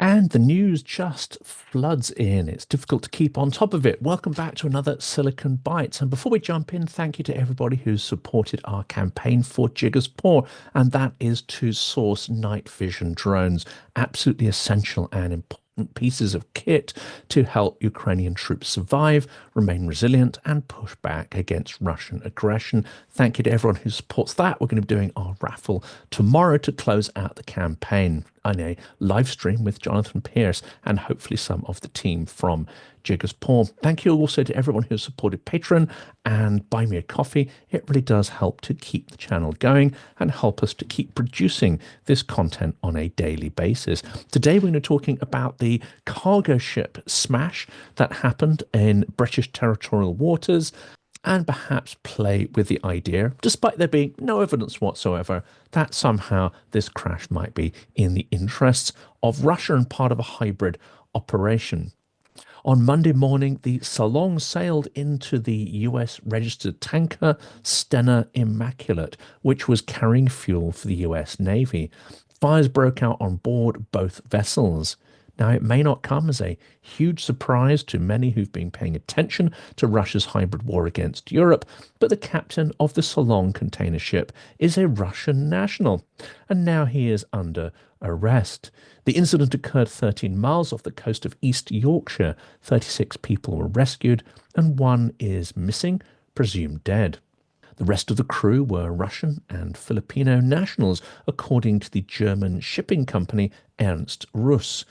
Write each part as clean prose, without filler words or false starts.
And the news just floods in. It's difficult to keep on top of it. Welcome back to another Silicon Bites. And before we jump in, thank you to everybody who's supported our campaign for Jigger's Paw, and that is to source night vision drones, absolutely essential and important pieces of kit to help Ukrainian troops survive, remain resilient, and push back against Russian aggression. Thank you to everyone who supports that. We're going to be doing our raffle tomorrow to close out the campaign on a live stream with Jonathan Pierce and hopefully some of the team from Jigger's Paw. Thank you also to everyone who has supported Patreon and Buy Me a Coffee. It really does help to keep the channel going and help us to keep producing this content on a daily basis. Today we're going to be talking about the cargo ship smash that happened in British territorial waters, and perhaps play with the idea, despite there being no evidence whatsoever, that somehow this crash might be in the interests of Russia and part of a hybrid operation. On Monday morning, the Solong sailed into the US-registered tanker Stena Immaculate, which was carrying fuel for the US Navy. Fires broke out on board both vessels. Now, it may not come as a huge surprise to many who've been paying attention to Russia's hybrid war against Europe, but the captain of the Solong container ship is a Russian national, and now he is under arrest. The incident occurred 13 miles off the coast of East Yorkshire. 36 people were rescued, and one is missing, presumed dead. The rest of the crew were Russian and Filipino nationals, according to the German shipping company Ernst Russ.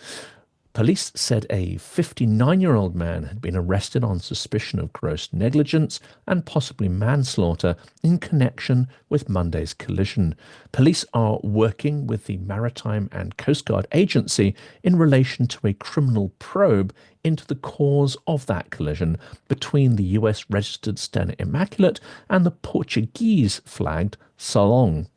Police said a 59-year-old man had been arrested on suspicion of gross negligence and possibly manslaughter in connection with Monday's collision. Police are working with the Maritime and Coastguard Agency in relation to a criminal probe into the cause of that collision between the US-registered Stena Immaculate and the Portuguese-flagged Solong.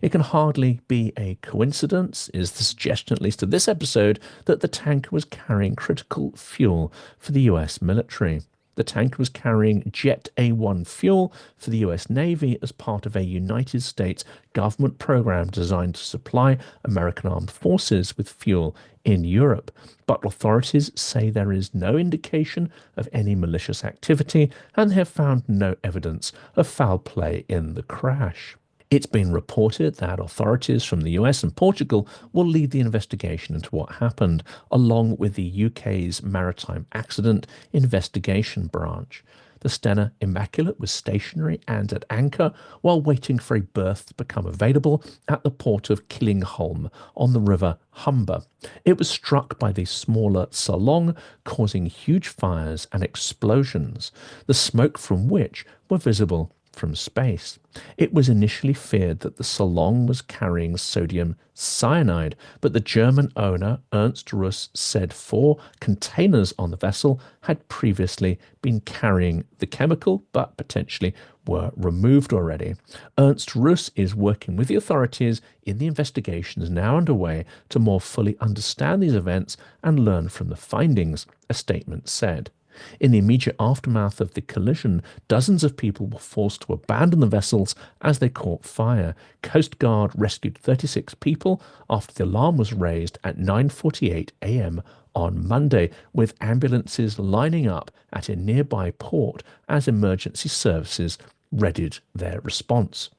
It can hardly be a coincidence, is the suggestion at least of this episode, that the tanker was carrying critical fuel for the US military. The tanker was carrying Jet A1 fuel for the US Navy as part of a United States government program designed to supply American armed forces with fuel in Europe. But authorities say there is no indication of any malicious activity, and they have found no evidence of foul play in the crash. It's been reported that authorities from the US and Portugal will lead the investigation into what happened, along with the UK's Maritime Accident Investigation Branch. The Stena Immaculate was stationary and at anchor while waiting for a berth to become available at the port of Killingholme on the River Humber. It was struck by the smaller Solong, causing huge fires and explosions, the smoke from which were visible from space. It was initially feared that the Solong was carrying sodium cyanide, but the German owner, Ernst Russ, said 4 containers on the vessel had previously been carrying the chemical, but potentially were removed already. Ernst Russ is working with the authorities in the investigations now underway to more fully understand these events and learn from the findings, a statement said. In the immediate aftermath of the collision, dozens of people were forced to abandon the vessels as they caught fire. Coast Guard rescued 36 people after the alarm was raised at 9:48 a.m. on Monday, with ambulances lining up at a nearby port as emergency services readied their response.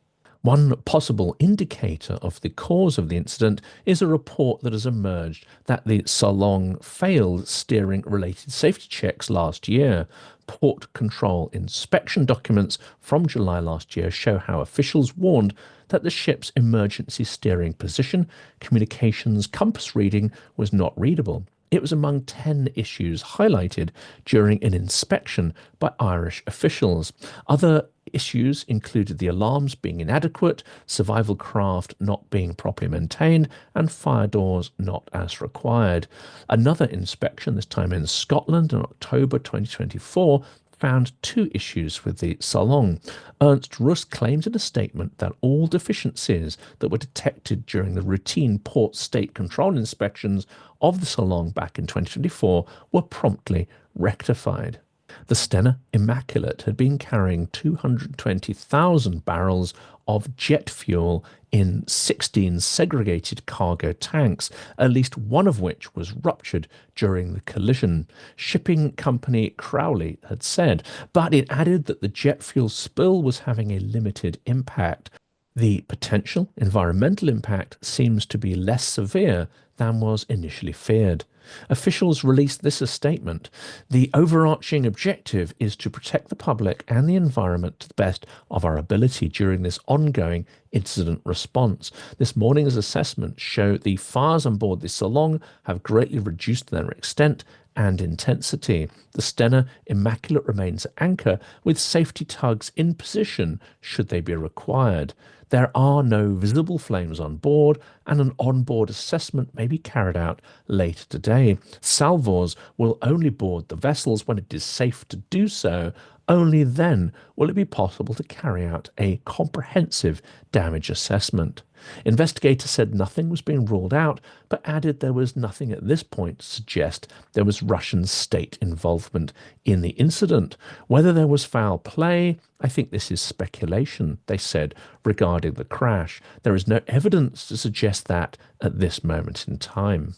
One possible indicator of the cause of the incident is a report that has emerged that the Solong failed steering-related safety checks last year. Port control inspection documents from July last year show how officials warned that the ship's emergency steering position, communications, compass reading was not readable. It was among 10 issues highlighted during an inspection by Irish officials. Other issues included the alarms being inadequate, survival craft not being properly maintained, and fire doors not as required. Another inspection, this time in Scotland in October 2024, found 2 issues with the Solong. Ernst Russ claims in a statement that all deficiencies that were detected during the routine port state control inspections of the Solong back in 2024 were promptly rectified. The Stena Immaculate had been carrying 220,000 barrels of jet fuel in 16 segregated cargo tanks, at least one of which was ruptured during the collision, shipping company Crowley had said, but it added that the jet fuel spill was having a limited impact. The potential environmental impact seems to be less severe than was initially feared. Officials released this as a statement. The overarching objective is to protect the public and the environment to the best of our ability during this ongoing incident response. This morning's assessments show the fires on board the Solong have greatly reduced their extent and intensity. The Stena Immaculate remains at anchor with safety tugs in position should they be required. There are no visible flames on board, and an onboard assessment may be carried out later today. Salvors will only board the vessels when it is safe to do so. Only then will it be possible to carry out a comprehensive damage assessment. Investigators said nothing was being ruled out, but added there was nothing at this point to suggest there was Russian state involvement in the incident. Whether there was foul play, I think this is speculation, they said regarding the crash. There is no evidence to suggest that at this moment in time.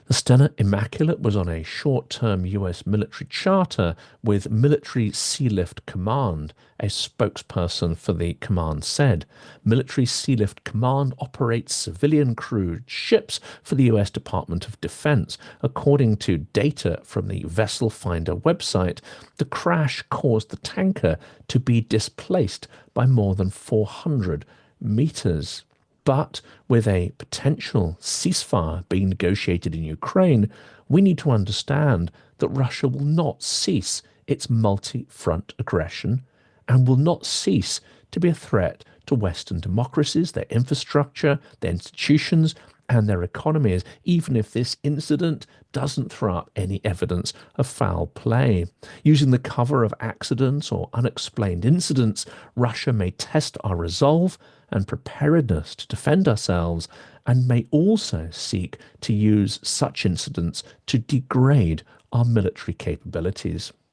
The Stena Immaculate was on a short-term US military charter with Military Sealift Command, a spokesperson for the command said. Military Sealift Command operates civilian crewed ships for the US Department of Defense. According to data from the Vessel Finder website, the crash caused the tanker to be displaced by more than 400 meters. But with a potential ceasefire being negotiated in Ukraine, we need to understand that Russia will not cease its multi-front aggression and will not cease to be a threat to Western democracies, their infrastructure, their institutions, and their economies, even if this incident doesn't throw up any evidence of foul play. Using the cover of accidents or unexplained incidents, Russia may test our resolve and preparedness to defend ourselves, and may also seek to use such incidents to degrade our military capabilities.